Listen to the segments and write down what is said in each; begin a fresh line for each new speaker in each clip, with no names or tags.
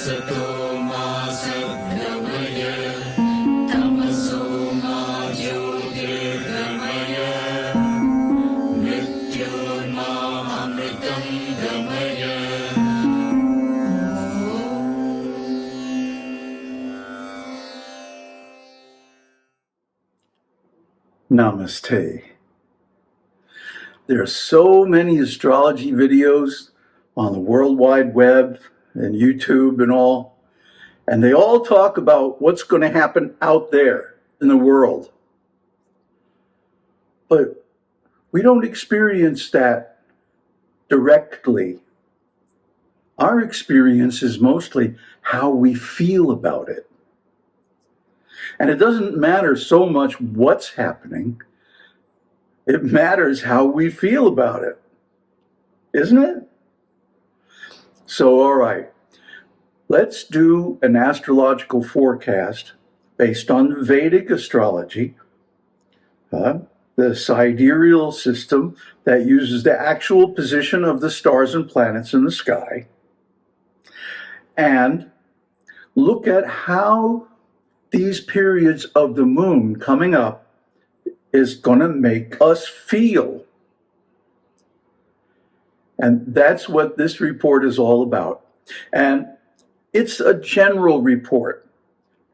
सतो मा सद्गमय तमसो मा ज्योतिर्गमय मृत्योर्मामृतं गमय.
Namaste. There are so many astrology videos on the World Wide Web and YouTube and all, and they all talk about what's going to happen out there in the world. But we don't experience that directly. Our experience is mostly how we feel about it. And it doesn't matter so much what's happening. It matters how we feel about it, isn't it? So, all right, let's do an astrological forecast based on Vedic astrology, the sidereal system that uses the actual position of the stars and planets in the sky, and look at how these periods of the moon coming up is going to make us feel. And that's what this report is all about. And it's a general report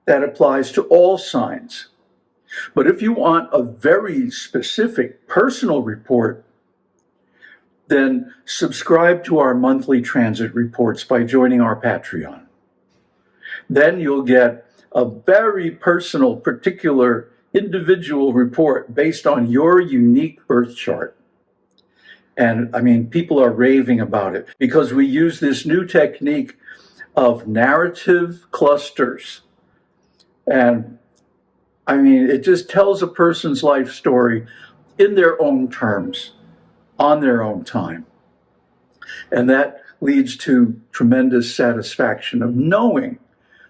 that applies to all signs. But if you want a very specific personal report, then subscribe to our monthly transit reports by joining our Patreon. Then you'll get a very personal, particular, individual report based on your unique birth chart. And I mean, people are raving about it because we use this new technique of narrative clusters. And I mean, it just tells a person's life story in their own terms, on their own time. And that leads to tremendous satisfaction of knowing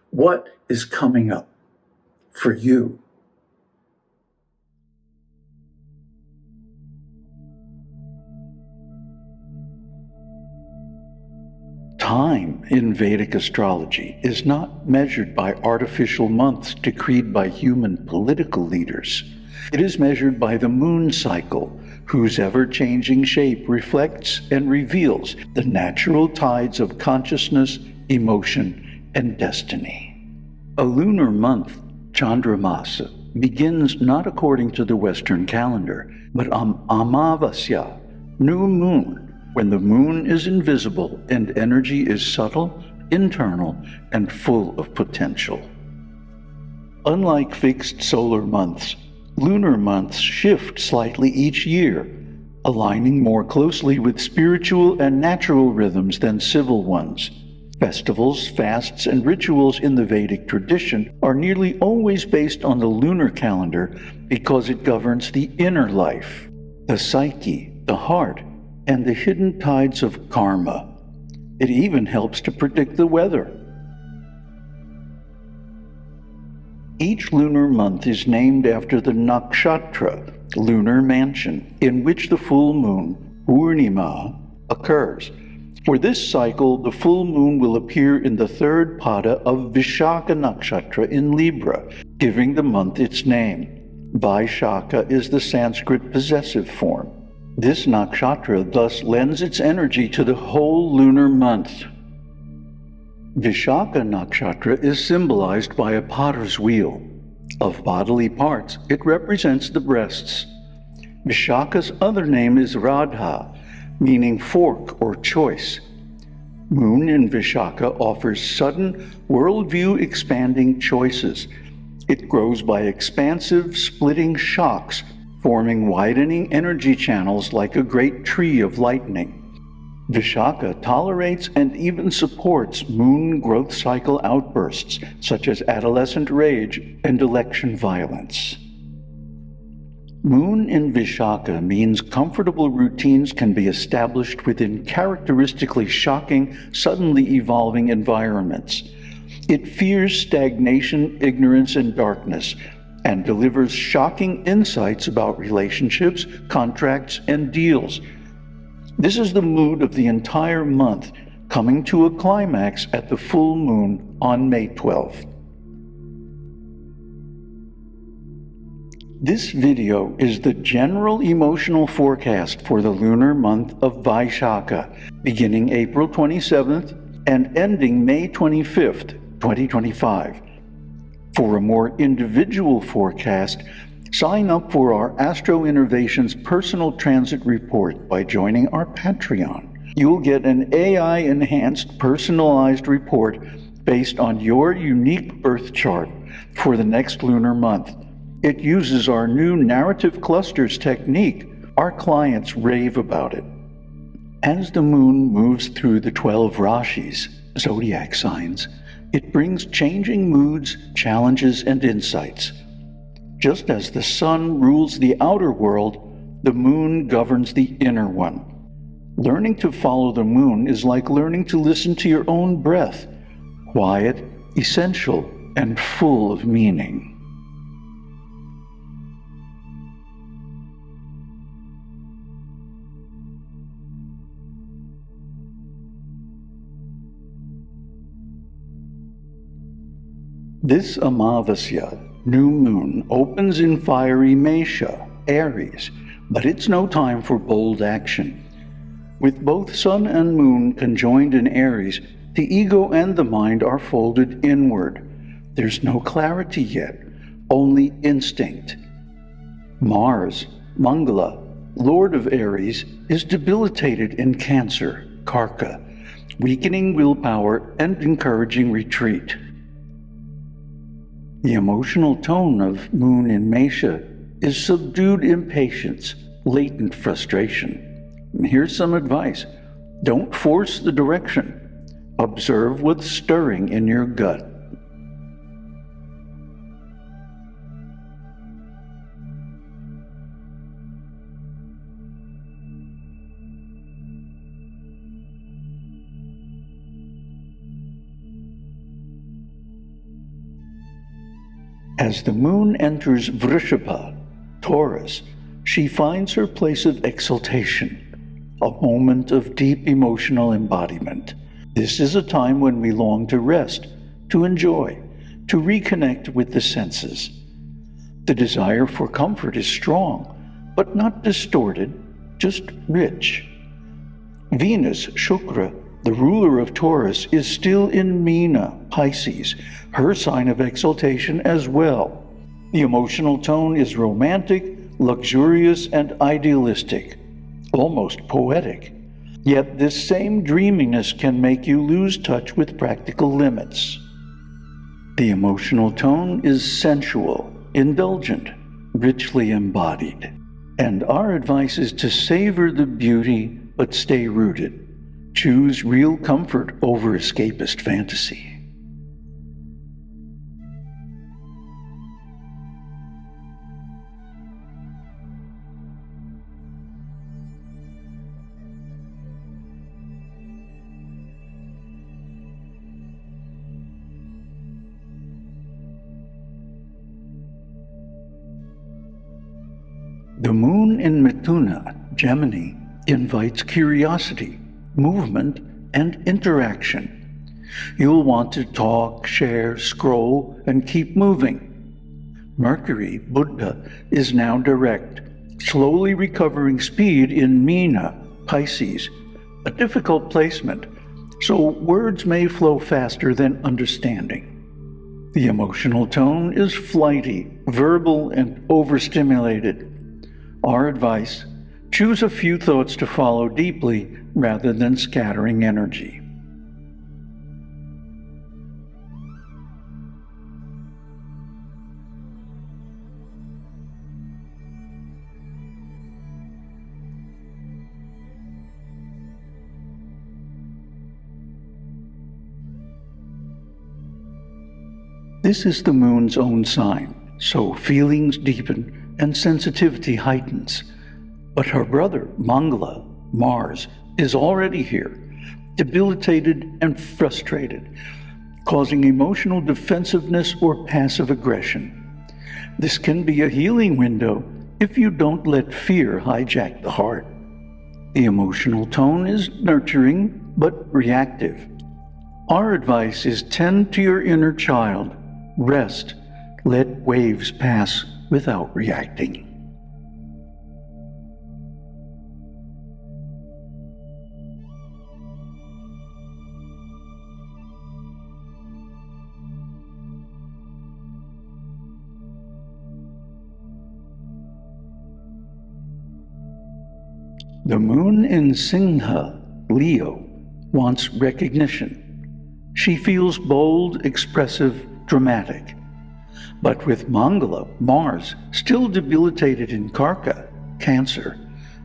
what is coming up for you. Time in Vedic astrology is not measured by artificial months decreed by human political leaders. It is measured by the moon cycle, whose ever-changing shape reflects and reveals the natural tides of consciousness, emotion, and destiny. A lunar month, cāndramāsa, begins not according to the Western calendar, but on Amāvasyā, new moon, when the moon is invisible and energy is subtle, internal, and full of potential. Unlike fixed solar months, lunar months shift slightly each year, aligning more closely with spiritual and natural rhythms than civil ones. Festivals, fasts, and rituals in the Vedic tradition are nearly always based on the lunar calendar because it governs the inner life, the psyche, the heart, and the hidden tides of karma. It even helps to predict the weather. Each lunar month is named after the nakshatra, lunar mansion, in which the full moon, Purnima, occurs. For this cycle, the full moon will appear in the third pada of Vishaka nakshatra in Libra, giving the month its name. Vishaka is the Sanskrit possessive form. This nakshatra thus lends its energy to the whole lunar month. Vishaka nakshatra is symbolized by a potter's wheel. Of bodily parts, it represents the breasts. Vishaka's other name is Radha, meaning fork or choice. Moon in Vishaka offers sudden, worldview expanding choices. It grows by expansive, splitting shocks, forming widening energy channels like a great tree of lightning. Vishaka tolerates and even supports moon growth cycle outbursts, such as adolescent rage and election violence. Moon in Vishaka means comfortable routines can be established within characteristically shocking, suddenly evolving environments. It fears stagnation, ignorance, and darkness, and delivers shocking insights about relationships, contracts, and deals. This is the mood of the entire month, coming to a climax at the full moon on May 12th. This video is the general emotional forecast for the lunar month of Vishaka, beginning April 27th and ending May 25th, 2025. For a more individual forecast, sign up for our Astro Innovations Personal Transit Report by joining our Patreon. You'll get an AI-enhanced personalized report based on your unique birth chart for the next lunar month. It uses our new narrative clusters technique. Our clients rave about it. As the moon moves through the 12 rashis, zodiac signs, it brings changing moods, challenges, and insights. Just as the sun rules the outer world, the moon governs the inner one. Learning to follow the moon is like learning to listen to your own breath, quiet, essential, and full of meaning. This Amāvasyā, new moon, opens in fiery Mesha, Aries, but it's no time for bold action. With both sun and moon conjoined in Aries, the ego and the mind are folded inward. There's no clarity yet, only instinct. Mars, Mangala, Lord of Aries, is debilitated in Cancer, Karka, weakening willpower and encouraging retreat. The emotional tone of moon in Mesha is subdued impatience, latent frustration. And here's some advice. Don't force the direction. Observe what's stirring in your gut. As the moon enters Vishaka, Taurus, she finds her place of exaltation, a moment of deep emotional embodiment. This is a time when we long to rest, to enjoy, to reconnect with the senses. The desire for comfort is strong, but not distorted, just rich. Venus, Shukra, the ruler of Taurus, is still in Meena, Pisces, her sign of exaltation as well. The emotional tone is romantic, luxurious, and idealistic, almost poetic. Yet this same dreaminess can make you lose touch with practical limits. The emotional tone is sensual, indulgent, richly embodied. And our advice is to savor the beauty, but stay rooted. Choose real comfort over escapist fantasy. The moon in Mithuna, Gemini, invites curiosity, movement, and interaction. You'll want to talk, share, scroll, and keep moving. Mercury, Buddha, is now direct, slowly recovering speed in Meena, Pisces, a difficult placement, so words may flow faster than understanding. The emotional tone is flighty, verbal, and overstimulated. Our advice: choose a few thoughts to follow deeply rather than scattering energy. This is the moon's own sign, so feelings deepen and sensitivity heightens. But her brother, Mangala, Mars, is already here, debilitated and frustrated, causing emotional defensiveness or passive aggression. This can be a healing window if you don't let fear hijack the heart. The emotional tone is nurturing, but reactive. Our advice is tend to your inner child, rest, let waves pass without reacting. The moon in Singha, Leo, wants recognition. She feels bold, expressive, dramatic. But with Mangala, Mars, still debilitated in Karka, Cancer,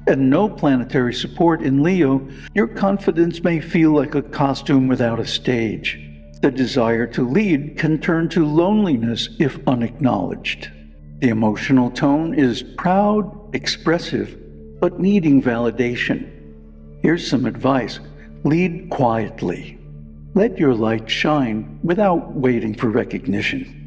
and no planetary support in Leo, your confidence may feel like a costume without a stage. The desire to lead can turn to loneliness if unacknowledged. The emotional tone is proud, expressive, but needing validation. Here's some advice. Lead quietly. Let your light shine without waiting for recognition.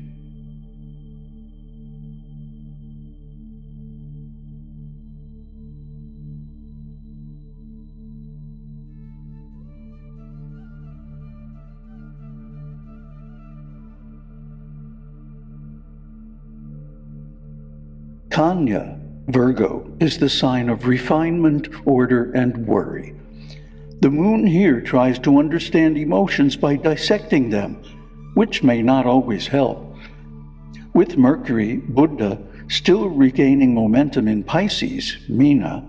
Kanya, Virgo, is the sign of refinement, order, and worry. The moon here tries to understand emotions by dissecting them, which may not always help. With Mercury, Buddha, still regaining momentum in Pisces, Meena,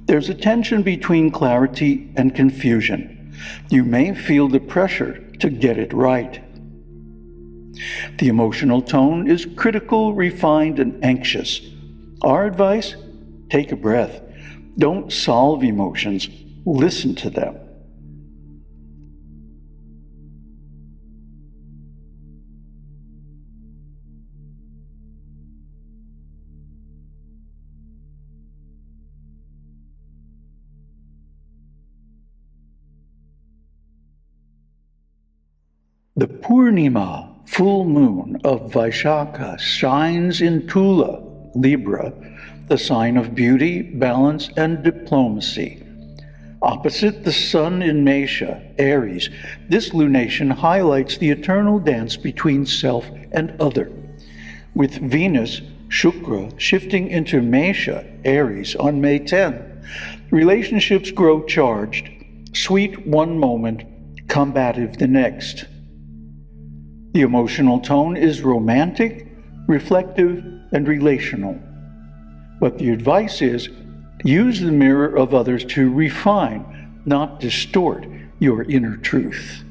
there's a tension between clarity and confusion. You may feel the pressure to get it right. The emotional tone is critical, refined, and anxious. Our advice? Take a breath. Don't solve emotions. Listen to them. The Purnima, full moon of Vishaka, shines in Tula, Libra, the sign of beauty, balance, and diplomacy. Opposite the sun in Mesha, Aries, this lunation highlights the eternal dance between self and other. With Venus, Shukra, shifting into Mesha, Aries, on May 10, relationships grow charged, sweet one moment, combative the next. The emotional tone is romantic, reflective, and relational. But the advice is, use the mirror of others to refine, not distort, your inner truth.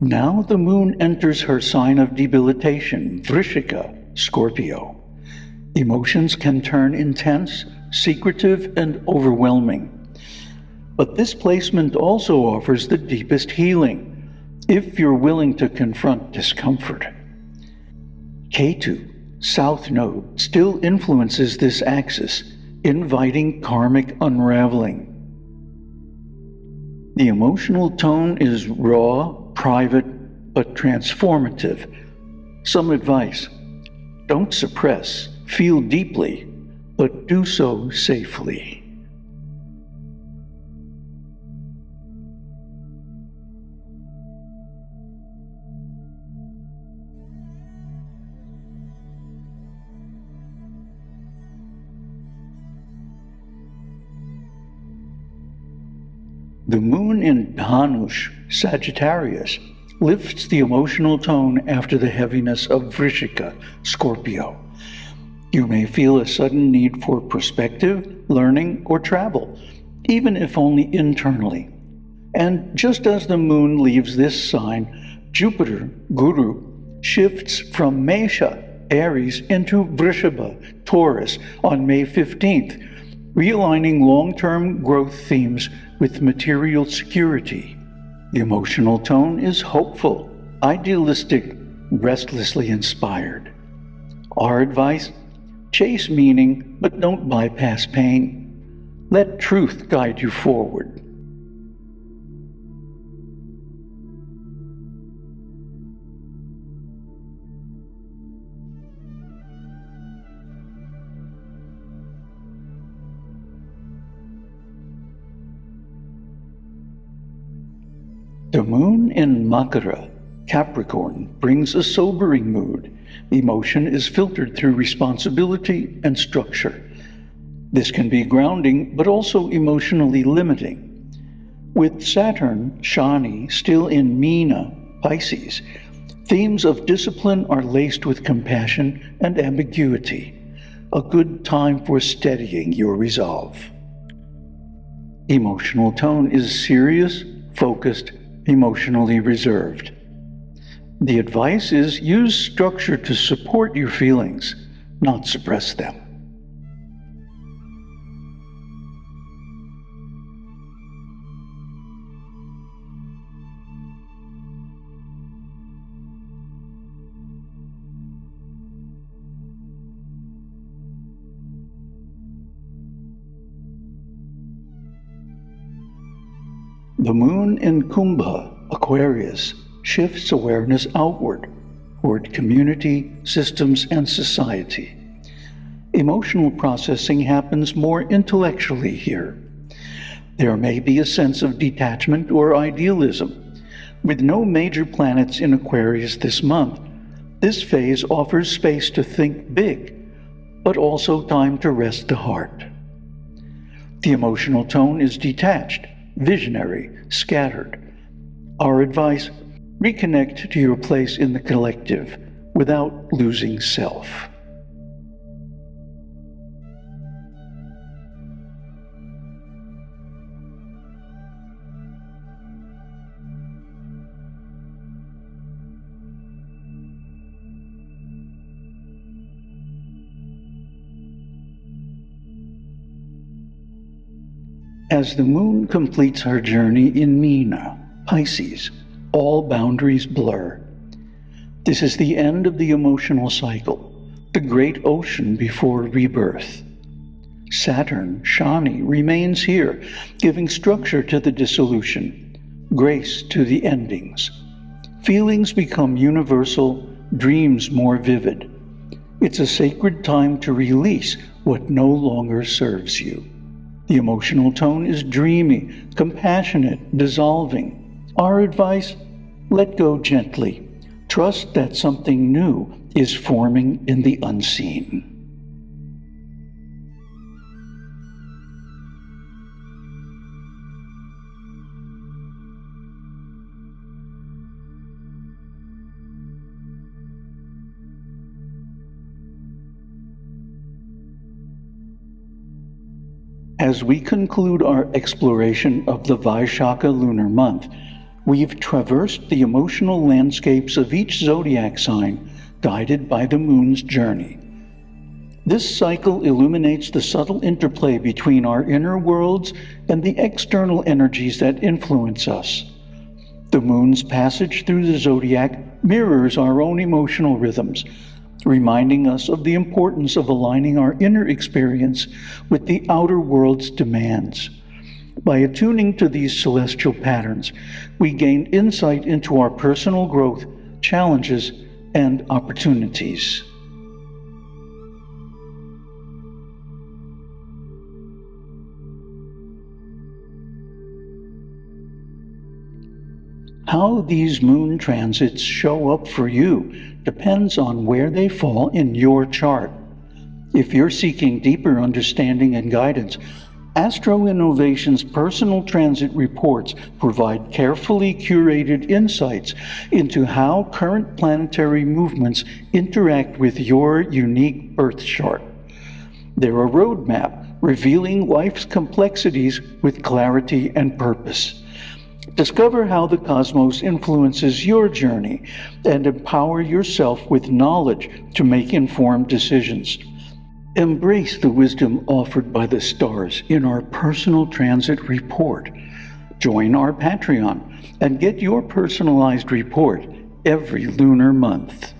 Now the moon enters her sign of debilitation, Vishaka, Scorpio. Emotions can turn intense, secretive, and overwhelming. But this placement also offers the deepest healing, if you're willing to confront discomfort. Ketu, South Node, still influences this axis, inviting karmic unraveling. The emotional tone is raw, private, but transformative. Some advice: don't suppress, feel deeply, but do so safely. The moon in Dhanush, Sagittarius, lifts the emotional tone after the heaviness of Vishaka, Scorpio. You may feel a sudden need for perspective, learning, or travel, even if only internally. And just as the moon leaves this sign, Jupiter, Guru, shifts from Mesha, Aries, into Vrishabha, Taurus, on May 15th, realigning long-term growth themes with material security. The emotional tone is hopeful, idealistic, restlessly inspired. Our advice: chase meaning, but don't bypass pain. Let truth guide you forward. The moon in Makara, Capricorn, brings a sobering mood. Emotion is filtered through responsibility and structure. This can be grounding, but also emotionally limiting. With Saturn, Shani, still in Meena, Pisces, themes of discipline are laced with compassion and ambiguity. A good time for steadying your resolve. Emotional tone is serious, focused, emotionally reserved. The advice is use structure to support your feelings, not suppress them. The moon in Kumbha, Aquarius, shifts awareness outward, toward community, systems, and society. Emotional processing happens more intellectually here. There may be a sense of detachment or idealism. With no major planets in Aquarius this month, this phase offers space to think big, but also time to rest the heart. The emotional tone is detached, visionary, scattered. Our advice: reconnect to your place in the collective without losing self. As the moon completes her journey in Meena, Pisces, all boundaries blur. This is the end of the emotional cycle, the great ocean before rebirth. Saturn, Shani, remains here, giving structure to the dissolution, grace to the endings. Feelings become universal, dreams more vivid. It's a sacred time to release what no longer serves you. The emotional tone is dreamy, compassionate, dissolving. Our advice: let go gently. Trust that something new is forming in the unseen. As we conclude our exploration of the Vishaka lunar month, we've traversed the emotional landscapes of each zodiac sign, guided by the moon's journey. This cycle illuminates the subtle interplay between our inner worlds and the external energies that influence us. The moon's passage through the zodiac mirrors our own emotional rhythms, reminding us of the importance of aligning our inner experience with the outer world's demands. By attuning to these celestial patterns, we gain insight into our personal growth, challenges, and opportunities. How these moon transits show up for you depends on where they fall in your chart. If you're seeking deeper understanding and guidance, Astro Innovation's personal transit reports provide carefully curated insights into how current planetary movements interact with your unique birth chart. They're a roadmap revealing life's complexities with clarity and purpose. Discover how the cosmos influences your journey and empower yourself with knowledge to make informed decisions. Embrace the wisdom offered by the stars in our personal transit report. Join our Patreon and get your personalized report every lunar month.